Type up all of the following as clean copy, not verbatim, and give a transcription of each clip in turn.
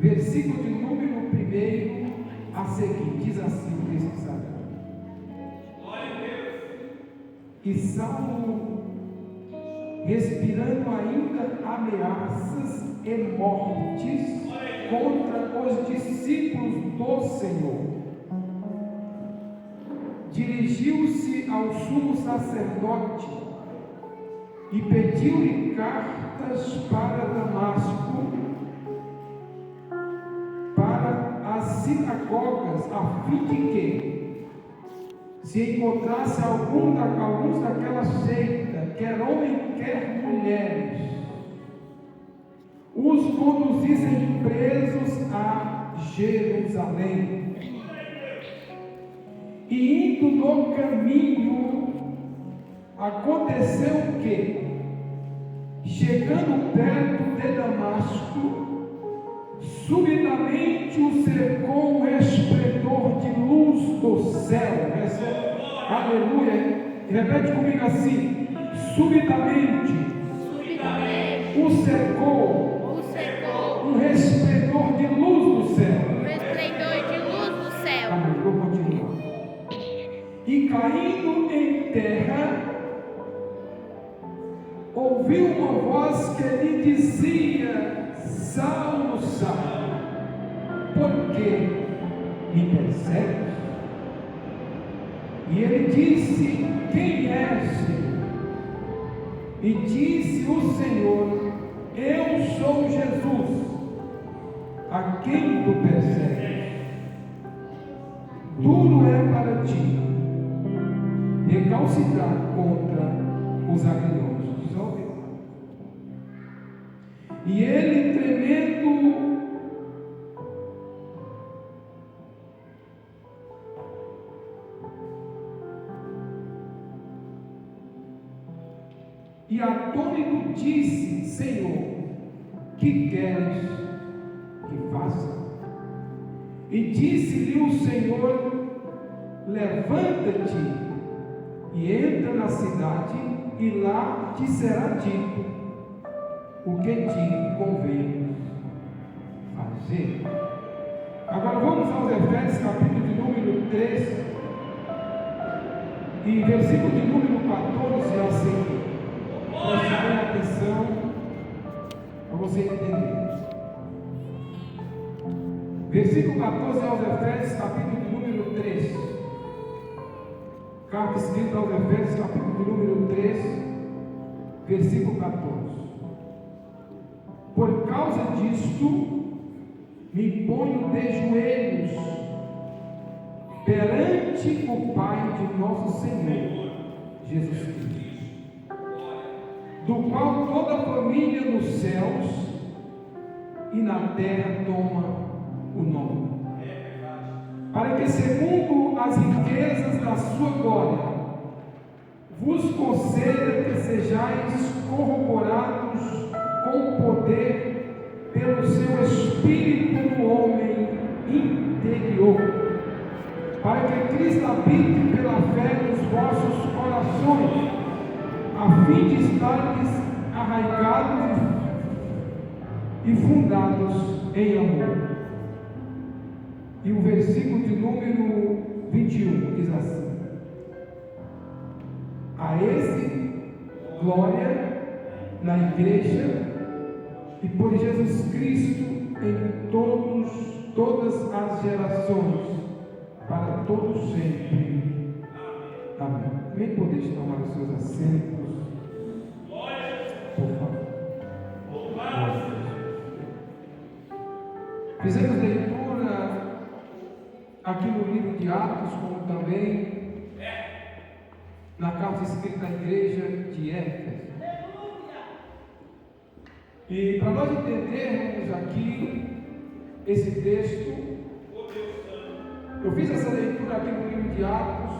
versículo de número 1 a seguir, diz assim o texto sagrado. Glória a Deus. E Saulo, respirando ainda ameaças e mortes contra os discípulos do Senhor, dirigiu-se ao sumo sacerdote e pediu-lhe cartas para Damasco, para as sinagogas, a fim de que, se encontrasse alguns daquela seita, quer homem, quer mulheres, os conduzissem presos a Jerusalém. E indo no caminho, aconteceu que, chegando perto de Damasco, subitamente o cercou um esplendor de luz do céu. Aleluia. Repete comigo assim: subitamente o cercou um resplendor de luz do céu. Amém. Vou continuar. E caindo em terra, ouviu uma voz que lhe dizia: Saulo, Saulo, por que me persegues? E ele disse: quem és, Senhor? E disse o Senhor: eu sou Jesus, a quem tu persegues. Duro é para ti recalcitrar contra os aguilhões. E ele, tremendo, e atônito disse: Senhor, que queres que faça? E disse-lhe o Senhor: levanta-te e entra na cidade, e lá te será dito o que te convém fazer. Agora vamos aos Efésios, capítulo de número 3 e versículo de número 14 ao seguinte. Preste bem atenção para você entender. Versículo 14 aos Efésios, capítulo de número 3. Carta escrita aos Efésios, capítulo de número 3, versículo 14. Por causa disto, me ponho de joelhos perante o Pai de nosso Senhor Jesus Cristo, do qual toda a família nos céus e na terra toma o nome, para que, segundo as riquezas da sua glória, vos conceda que sejais corroborados com poder pelo seu Espírito no homem interior, para que Cristo habite pela fé nos vossos corações, a fim de estares arraigados e fundados em amor. E o versículo de número 21 diz assim: a esse glória na igreja e por Jesus Cristo em todas as gerações, para todos sempre. Amém. Nem podeis tomar os seus assentos, por favor. Fizemos leitura aqui no livro de Atos, como também na carta escrita à igreja de Éfeso. E para nós entendermos aqui esse texto, eu fiz essa leitura aqui no livro de Atos,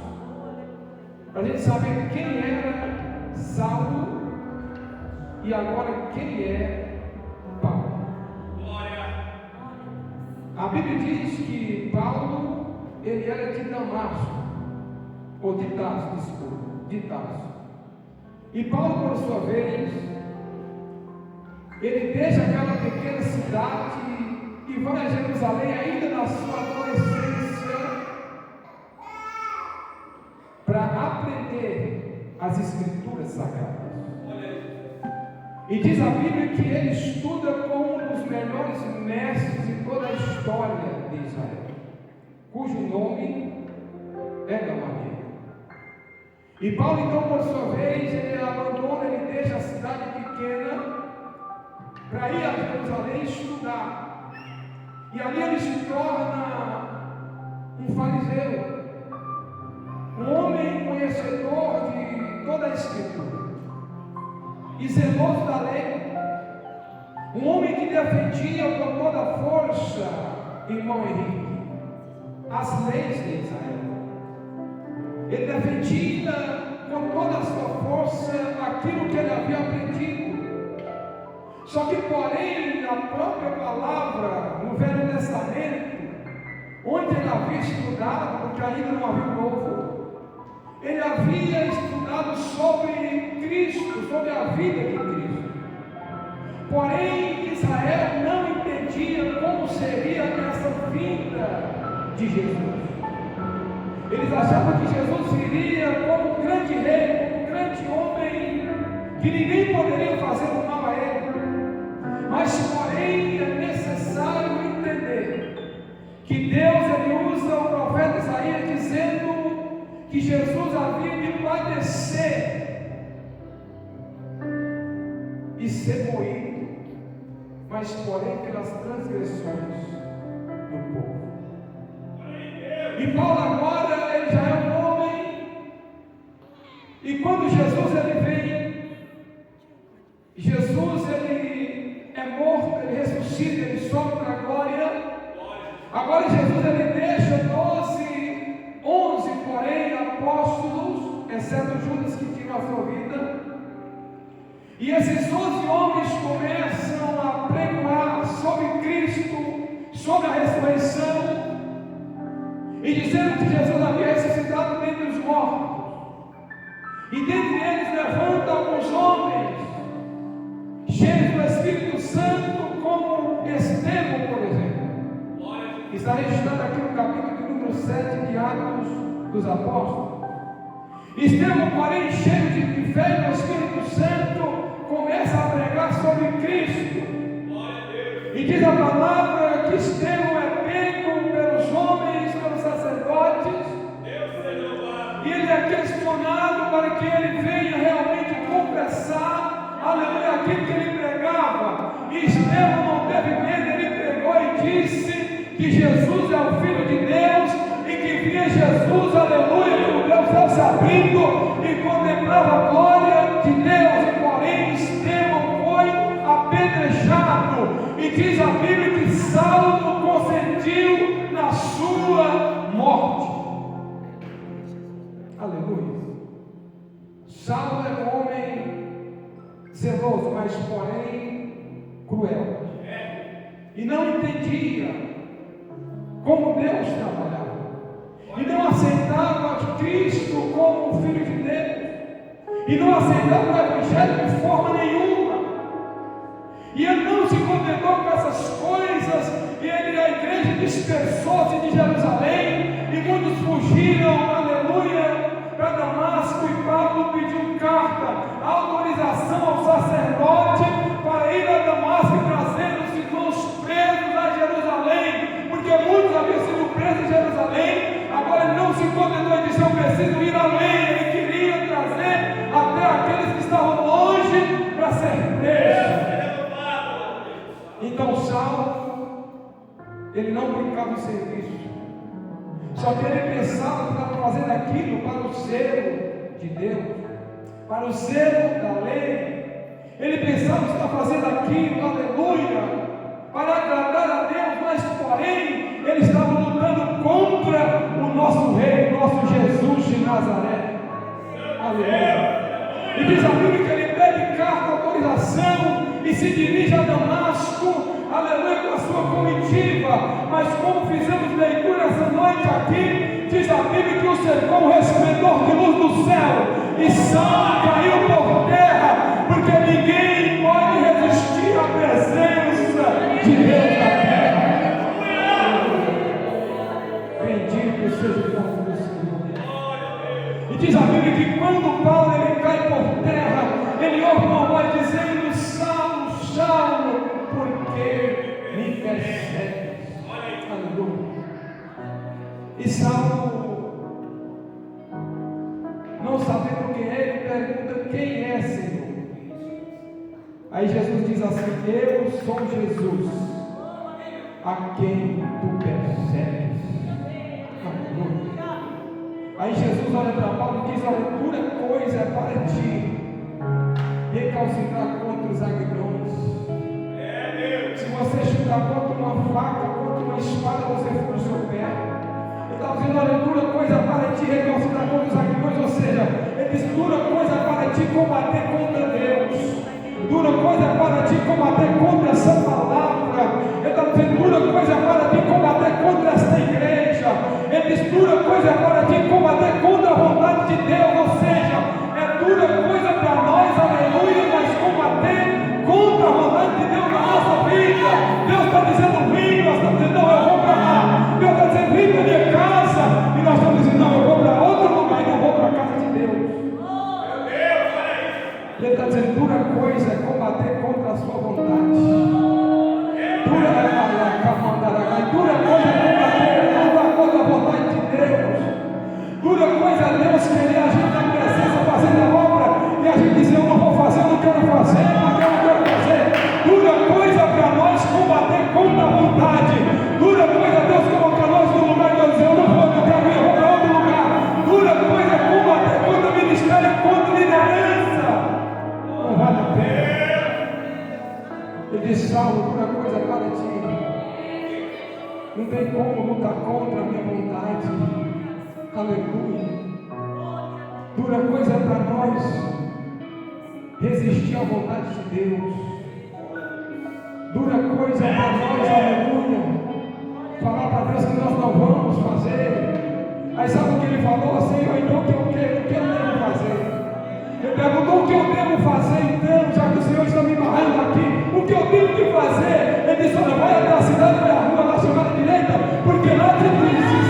para a gente saber quem era Saulo e agora quem é Paulo. A Bíblia diz que Paulo, ele era de Damasco, ou de Tarso, desculpa, de Tarso. E Paulo, por sua vez, ele deixa aquela pequena cidade e vai para Jerusalém ainda na sua adolescência para aprender as Escrituras Sagradas. E diz a Bíblia que ele estuda com um dos melhores mestres de toda a história de Israel, cujo nome é Gamaliel. E Paulo, então, por sua vez, ele abandona, ele deixa a cidade pequena para ir a Jerusalém estudar. E ali ele se torna um fariseu, um homem conhecedor de toda a Escritura e zeloso da lei, um homem que defendia com toda a força, irmão Henrique, as leis de Israel. Ele defendia com toda a sua força aquilo que ele havia aprendido. Só que, porém, na própria palavra, no Velho Testamento, onde ele havia estudado, porque ainda não havia o Novo, ele havia estudado sobre Cristo, sobre a vida de Cristo. Porém, Israel não entendia como seria essa vinda de Jesus. Eles achavam que Jesus viria como um grande rei, como um grande homem, que ninguém poderia fazer o mal a ele. Mas, porém, é necessário entender que Deus ele usa o profeta Isaías dizendo que Jesus havia de padecer e ser moído, mas, porém, pelas transgressões do povo. E Paulo agora, ele já é um homem, e quando Jesus ele vem, Jesus ele é morto, ele ressuscita, ele sobe para a glória. Agora Jesus ele deixa 11, porém, apóstolos, exceto Judas que tirou a sua vida. E esses 11 homens começam a pregoar sobre Cristo, sobre a ressurreição, e dizendo que Jesus havia ressuscitado dentre os mortos. E dentre eles levanta alguns homens cheios do Espírito Santo, como Estevão, por exemplo. Está registrado aqui no capítulo número 7 de Atos dos Apóstolos. Estevão, porém, cheio de fé e do Espírito Santo, começa a pregar sobre Cristo. E diz a palavra que Estevão é pego pelos homens, pelos sacerdotes, e ele é questionado para que ele venha realmente confessar, aleluia, aquilo que ele pregava. E Estevão não teve medo, ele pregou e disse que Jesus é o Filho de Deus, e que via Jesus, aleluia, com Deus céu se abrindo, e contemplava a glória de Deus. E porém Estevão foi apedrejado, e diz a Bíblia que Saulo consentiu na sua morte. Aleluia. Saulo era um homem zeloso, mas porém cruel, e não entendia como Deus trabalhava, e não aceitava Cristo como o Filho de Deus, e não aceitava o Evangelho de forma nenhuma. E ele não se contentou com essas coisas, e a igreja dispersou-se de Jerusalém, e muitos fugiram, aleluia, para Damasco. E Paulo pediu carta, autorização ao sacerdote para ir a Damasco e trazer os irmãos presos a Jerusalém, porque muitos haviam sido presos em Jerusalém. Agora ele não se contentou e disse: eu preciso ir além. Ele queria trazer até aqueles que estavam longe para ser presos. Então Saulo, ele não brincava em serviço, só que ele pensava que estava fazendo aquilo para o zelo de Deus, para o zelo da lei. Ele pensava que estava fazendo aquilo, aleluia, para agradar a Deus, mas porém ele estava lutando contra o nosso rei, o nosso Jesus de Nazaré. Aleluia. E diz a Bíblia que ele pede carta, autorização, e se dirige a Damasco, aleluia, com a sua comitiva. Mas como fizemos leitura essa noite aqui, diz a Bíblia que o cercou um resplendor de luz do céu, e Saulo caiu por terra, porque ninguém pode resistir à presença de Deus na terra. E Saulo, não sabendo quem é, ele pergunta: quem é, Senhor? Aí Jesus diz assim: eu sou Jesus, a quem tu persegues. Aí Jesus olha para Paulo e diz: olha, dura coisa é para ti recalcitrar contra os aguilhões. Se você chutar contra uma faca, contra uma espada, você fura o seu pé. Ele está dizendo: olha, dura coisa para ti recalcitrar contra os aguilhões. Ou seja, ele diz: dura coisa para ti combater contra Deus. Dura coisa para ti combater contra essa palavra. Ele está dizendo: dura coisa para ti combater contra esta igreja. Ele diz: dura coisa para ti combater contra a vontade de Deus. Ou seja, é dura coisa para nós, aleluia, nós combater contra a vontade de Deus na nossa vida. Deus está dizendo: vem, nós estamos dizendo: não, eu vou para lá. Deus está dizendo: vem para minha casa. E nós estamos dizendo: não, eu vou para outro lugar e não vou para a casa de Deus. Ele está dizendo: dura coisa é combater contra a sua vontade. Dura coisa é combater contra a vontade de Deus. Dura coisa é Deus querer a gente na presença fazendo a obra e a gente dizer: eu não vou fazer, eu não quero fazer, porque eu não quero fazer. Dura coisa para nós combater contra a vontade. Dura coisa Deus colocar nós no lugar de dizer: eu não vou, eu quero ir, eu vou para outro lugar. Dura coisa é combater contra o ministério, contra a liderança. Não vale a pena. Ele diz: Saulo, dura coisa para ti. Não tem como lutar contra a minha vontade. Aleluia. Dura coisa para nós resistir à vontade de Deus. Dura coisa para nós, aleluia, falar para Deus que nós não vamos fazer. Aí sabe o que ele falou? Senhor, então o que eu devo fazer? Ele perguntou: o que eu devo fazer então, já que o Senhor está me barrando aqui? O que eu tenho que fazer? Ele disse: olha, vai até a cidade, vai à rua, na chamada direita, porque lá te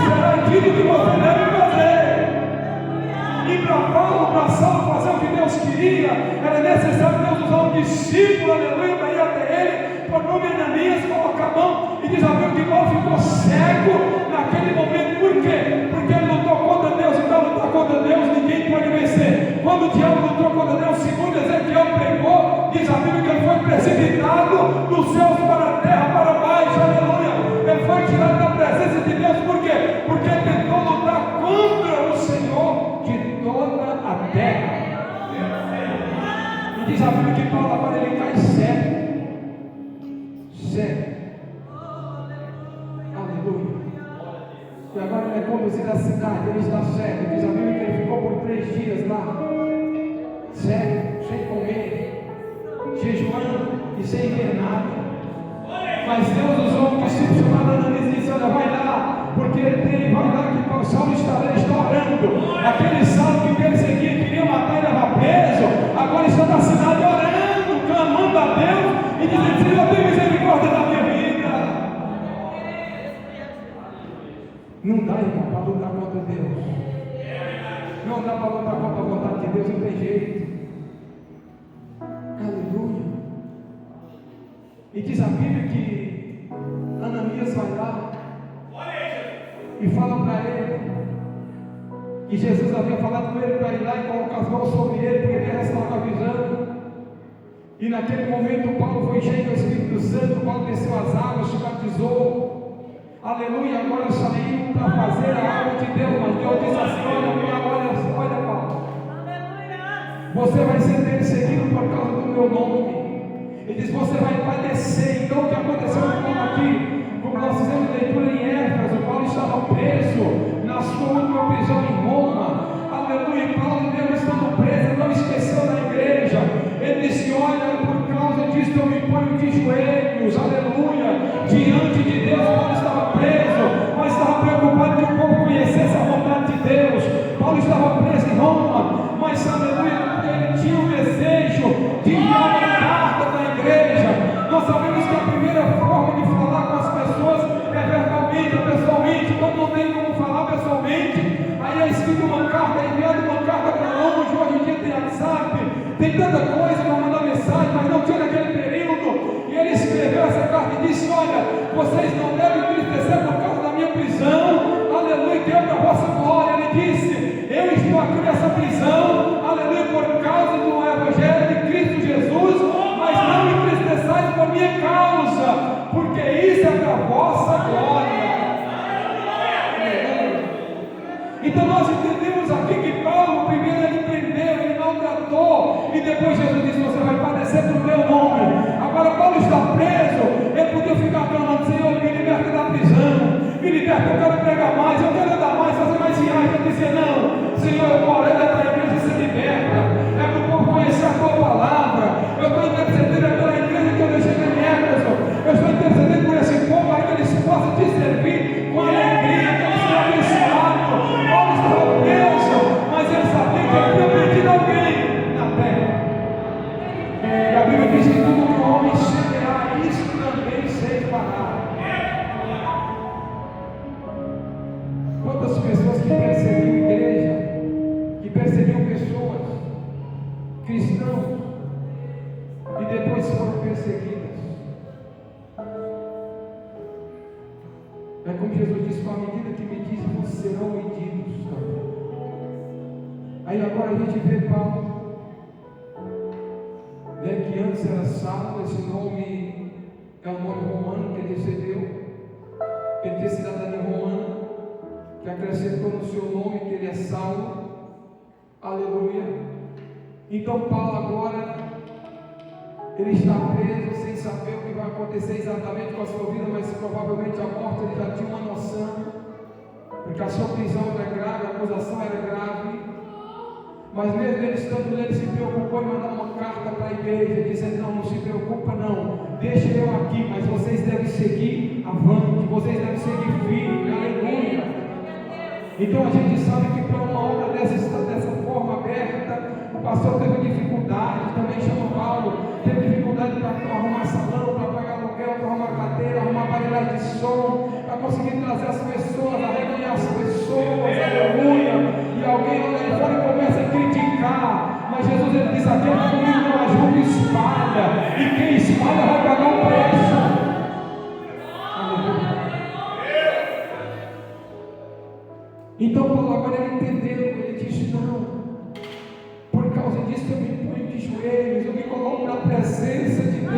será aquilo que você deve fazer. E para Paulo, para Saulo fazer o que Deus queria, era necessário Deus usar um discípulo, aleluia, para ir até ele, por nome Ananias, coloca a mão e diz: amigo, que Paulo ficou cego naquele momento. Por quê? Porque ele lutou contra Deus. Então lutar contra Deus ninguém pode vencer. Quando o diabo lutou contra Deus, segundo Ezequiel pregou, diz a Bíblia que ele foi precipitado dos céus para a terra, para baixo, aleluia. Ele foi tirado da presença de Deus. Por quê? Porque ele tentou lutar contra o Senhor de toda a terra. E diz a Bíblia que Paulo agora ele cai cego. Cego. Aleluia. E agora ele é conduzido à cidade, ele está cego. Diz a Bíblia que ele ficou por 3 dias lá, cego, sem comer, jejuando e sem ver nada. Mas Deus usou um discípulo chamado Ananias e disse: olha, vai lá, porque vai lá que o Saulo está orando. Aquele Saulo que perseguia, queria matar, ele estava preso, agora está na cidade orando, clamando a Deus e dizendo: Senhor, tem misericórdia da minha vida. Não dá, irmão, para lutar contra Deus. Não dá para lutar contra a vontade de Deus, não tem jeito. Aleluia. E diz a Bíblia que Ananias vai lá e fala para ele que Jesus havia falado com ele para ir lá e colocar as mãos sobre ele, porque ele ia restaurar a visão. E naquele momento Paulo foi cheio do Espírito Santo. Paulo desceu as águas, se batizou. Aleluia, agora saiu para fazer a obra de Deus. Mas Deus disse assim: olha Paulo, você vai ser perseguido por causa do meu nome. Ele diz: você vai padecer. Então o que aconteceu com Paulo aqui? Como nós fizemos leitura em Éfeso, Paulo estava preso na sua última prisão em Roma. Aleluia, e Paulo, mesmo estando preso, não esqueceu da igreja. Ele disse: olha, por causa disso eu me ponho de joelhos, aleluia, diante de Deus. Paulo estava preso, mas estava preocupado que o povo conhecesse a vontade de Deus. Paulo estava preso em Roma, mas aleluia, ele tinha o desejo de enviar uma carta da igreja. Nós sabemos que a primeira forma de falar com as pessoas é verbalmente, pessoalmente. Quando não tem como falar pessoalmente, aí é escrito uma carta, é enviado uma carta para longe. Hoje em dia tem WhatsApp, tem tanta coisa para mandar mensagem, mas não tinha naquele período. E ele escreveu essa carta e disse: olha, vocês não devem entristecer por causa da minha prisão, aleluia, que vossa glória. Então nós entendemos aqui que Paulo, primeiro ele prendeu, ele maltratou, e depois Jesus disse: você vai padecer por meu nome. Agora Paulo está preso, ele podia ficar clamando: Senhor, me liberta da prisão, me liberta, eu quero pregar mais, eu quero andar mais, fazer mais viagens. Eu dizia: não, Senhor, eu moro é para a igreja ser liberta, é para o povo conhecer a tua palavra. Eu estou intercedendo pela igreja que eu deixei em Éfeso, eu estou intercedendo por esse povo para que eles possam te servir com alegria, que eles sejam abençoados. Paulo estava preso, mas ele sabia que ele tinha perdido alguém na terra. E a Bíblia diz que tudo que o homem semear, isso também se fará. Quantas pessoas que perseguiam igreja, que perseguiam pessoas, cristãos, e depois foram perseguidas. É como Jesus disse: com a medida que medis, vocês serão medidos também. Aí agora a gente vê Paulo, né, que antes era Saulo. Esse nome é o nome romano que ele recebeu. Ele tem cidadania romana, que acrescentou no seu nome que ele é Saulo. Aleluia. Então Paulo agora, ele está preso sem saber o que vai acontecer exatamente com a sua vida, mas provavelmente a morte ele já tinha uma noção, porque a sua prisão era grave, a acusação era grave. Mas mesmo ele estando ali, ele se preocupou em mandar uma carta para a igreja, dizendo: não se preocupa não, deixa eu aqui, mas vocês devem seguir avante, vocês devem seguir firme. Aleluia. Então a gente sabe que para uma obra dessa forma aberta, o pastor teve dificuldade, também chama Paulo, teve dificuldade para arrumar salão, para pagar aluguel, para arrumar cadeira, arrumar aparelhagem de som, para conseguir trazer as pessoas, arrebanhar as pessoas, aleluia. E alguém olha ali fora e começa a criticar, mas Jesus ele diz: aquele que comigo não ajuda espalha, e quem espalha vai pagar o preço. Aleluia. Então Paulo agora ele entendeu, ele disse: não, por causa disso eu me ponho de joelhos, eu me coloco na presença de Deus.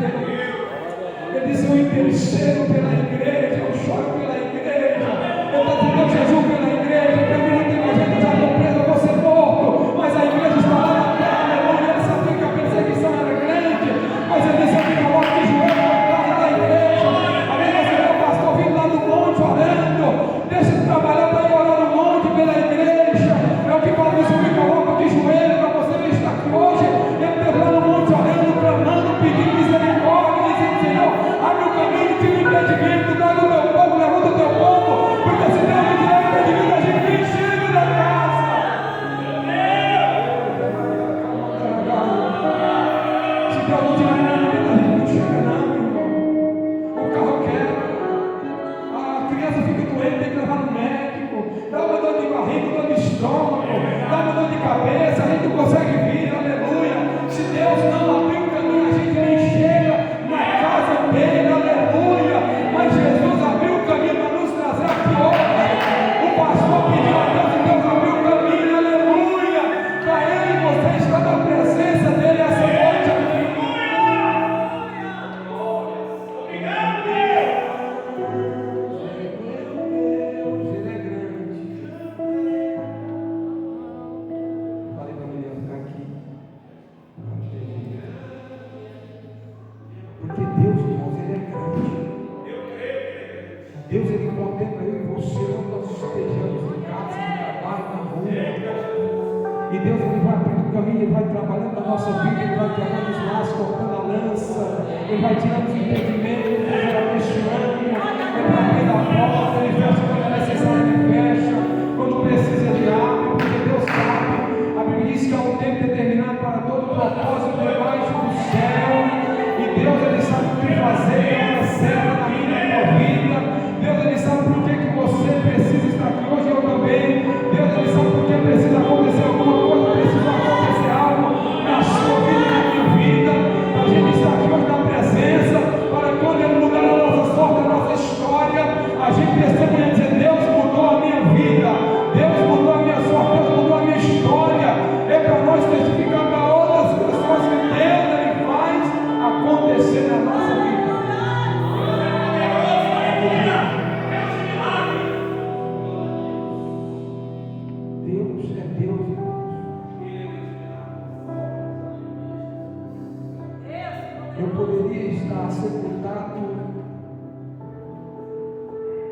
Ele disse: eu intercedo pela igreja, eu choro pela igreja, eu estou dizendo jejum pela igreja. Para mim não tem mais jeito, eu já estou preso, eu vou ser morto, mas a igreja está lá na terra. Aleluia. Ele sabia que a perseguição era grande, mas ele disse: eu me coloco de joelhos na casa da igreja. Aí você vê o pastor vindo lá do monte orando, deixa de trabalhar para ir orar no monte pela igreja. É o que Paulo disse: eu me coloco de joelho para você ver estar aqui hoje. Ele esteve lá no monte orando, clamando, pedindo misericórdia, dizendo: Senhor, abre o caminho, tira o impedimento, traga o teu povo, levanta o teu povo, porque se Deus não tiver impedimento, a gente vem cheio da casa. Se Deus não tiver impedimento, a gente não chega não, meu irmão. O carro quebra, a criança fica doente, tem que levar no médico, dá uma dor de barriga, dor de estômago, dá uma dor de cabeça, a gente não consegue vir, aleluia. Se Deus não abrir o caminho, a gente nem chega na casa dele, aleluia. Mas Jesus abriu o caminho para nos trazer aqui hoje. O pastor pediu a Deus e Deus abriu o caminho, aleluia. Para ele e você estar na presença dele essa noite aqui. Obrigado, Deus. Ele é grande. Falei para ele ficar aqui. Porque Deus, irmãos, ele é grande. Deus, ele contempla eu e você onde nós estejamos, em casa, no trabalho, na rua. E Deus, ele vai abrindo o caminho, ele vai trabalhando na nossa vida, ele vai quebrando os laços, cortando a lança, ele vai tirando os impedimentos, ele vai abençoando, ele vai abrindo a porta, ele fecha quando é necessário, ele fecha, quando precisa ele abre, porque Deus sabe. A Bíblia diz que há um tempo determinado para todo propósito debaixo do céu, e Deus, ele sabe o que fazer, na hora certa, na minha e na tua vida. Deus, ele sabe por que você precisa estar aqui hoje, eu também. Deus, ele sabe por que precisa acontecer alguma coisa, precisa acontecer algo na sua vida e na minha vida. A gente está aqui hoje na presença, para quando ele mudar a nossa sorte, a nossa história,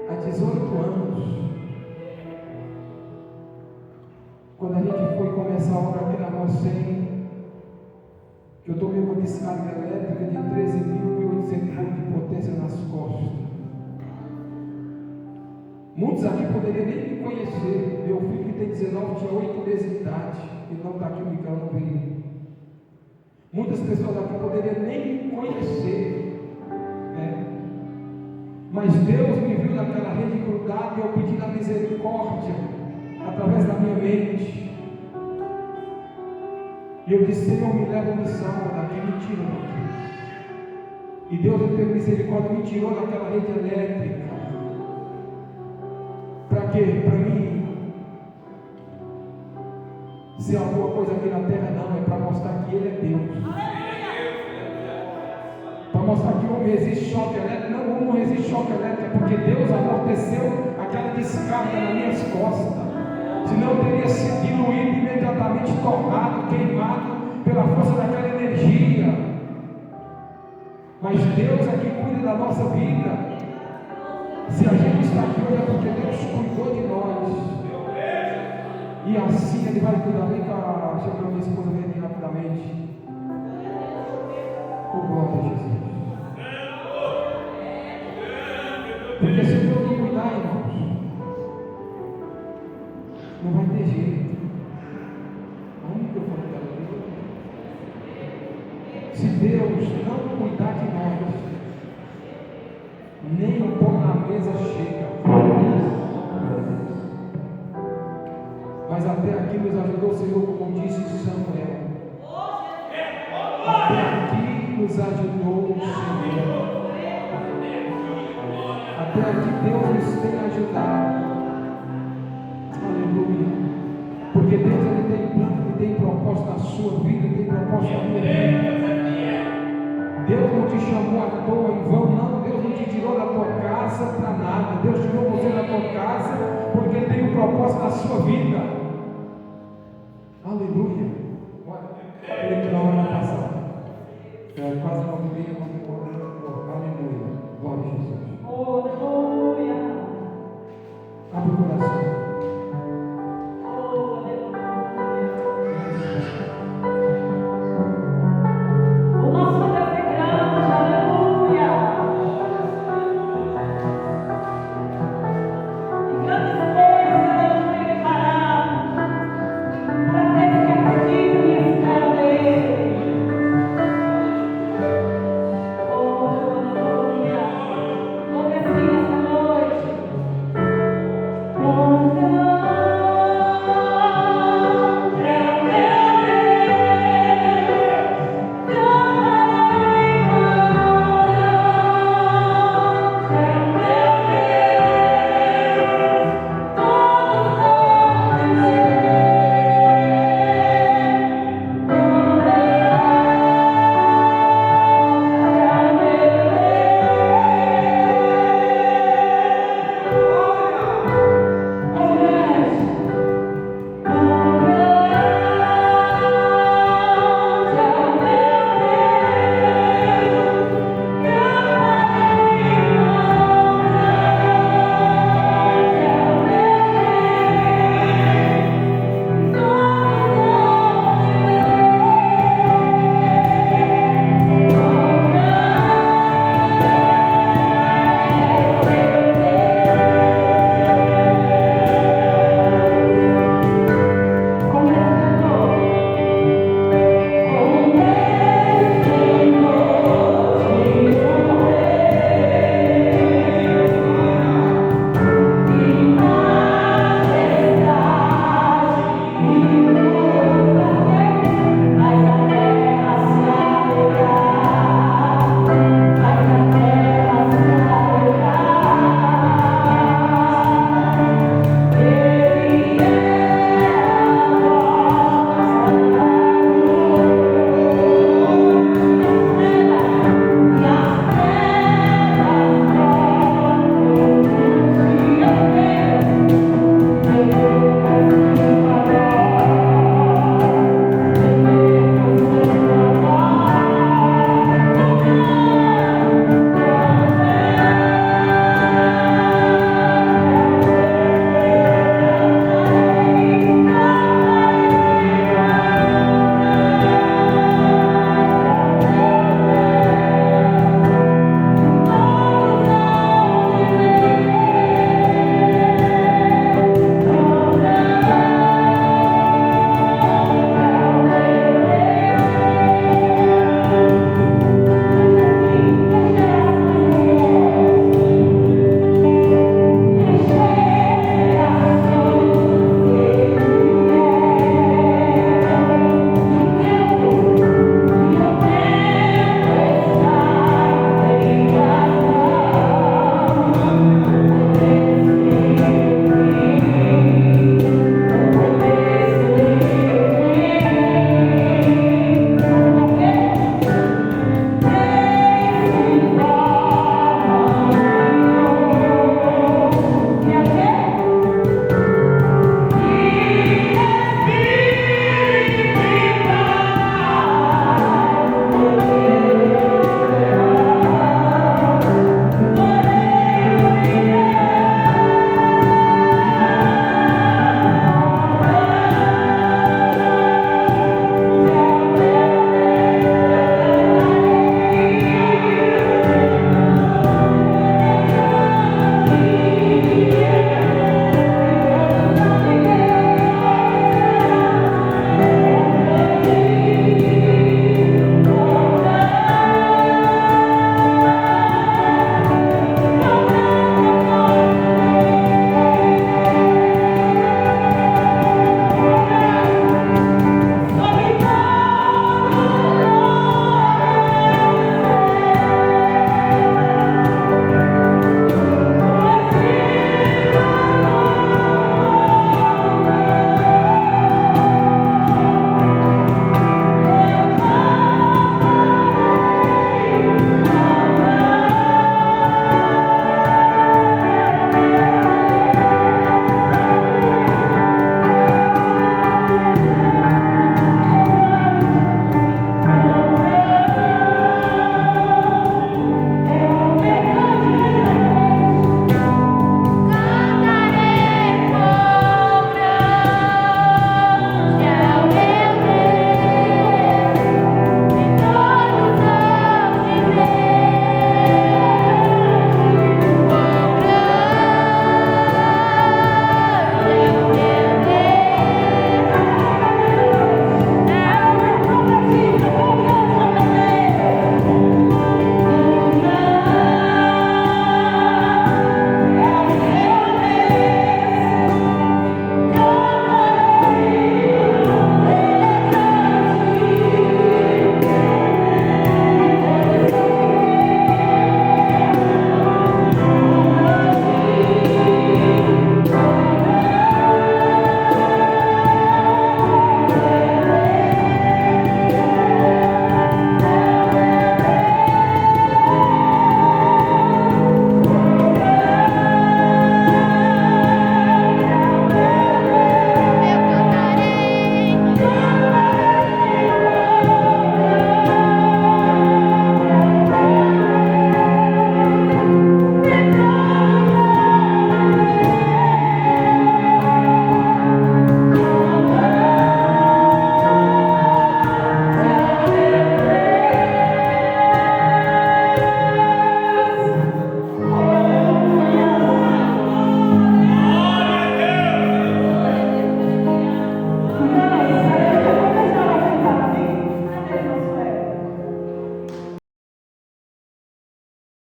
há 18 anos, quando a gente foi começar a obra aqui na Rua 100, que eu tomei uma descarga elétrica de 13.800 volts de potência nas costas. Muitos aqui poderiam nem me conhecer. Meu filho que tem 19 tinha 8 meses de idade. Ele não está aqui, o Miguel não veio. Muitas pessoas aqui poderiam nem me conhecer. Né? Mas Deus me viu naquela rede grudada e eu pedi a misericórdia através da minha mente. E eu disse: Senhor, me leva me salva daqui, me tira daqui. E Deus, em ter misericórdia, me tirou daquela rede elétrica. Para quê? Para mim ser alguma coisa aqui na terra, não, é para mostrar que Ele é Deus. Para mostrar que não existe choque elétrico. Não existe choque elétrico, porque Deus amorteceu aquela descarga nas minhas costas. Senão eu teria sido diluído, imediatamente torrado, queimado pela força daquela energia. Mas Deus é que cuida da nossa vida. Se a gente está aqui hoje é porque Deus cuidou de nós. E assim Ele vai cuidar. Vem cá, chama a minha esposa, vem aqui rapidamente. Oh, glória a Jesus. Porque se Deus não cuidar, irmãos, não vai ter jeito. Onde que eu vou dar? Se Deus não cuidar de nós, nem o pão na mesa chega. Mas até aqui nos ajudou o Senhor, como disse Samuel. Até aqui nos ajudou o Senhor. Até aqui Deus nos tem ajudado. Aleluia. Porque Deus, Ele tem plano, Ele tem propósito na sua vida, Ele tem propósito na minha vida. Deus não te chamou à toa em vão, não. Deus não te tirou da tua casa para nada. Deus tirou você da tua casa porque Ele tem um propósito na sua vida. Aleluia. Ele que na hora passada. Quase 9h30, aleluia. Glória a Jesus. Abre o coração.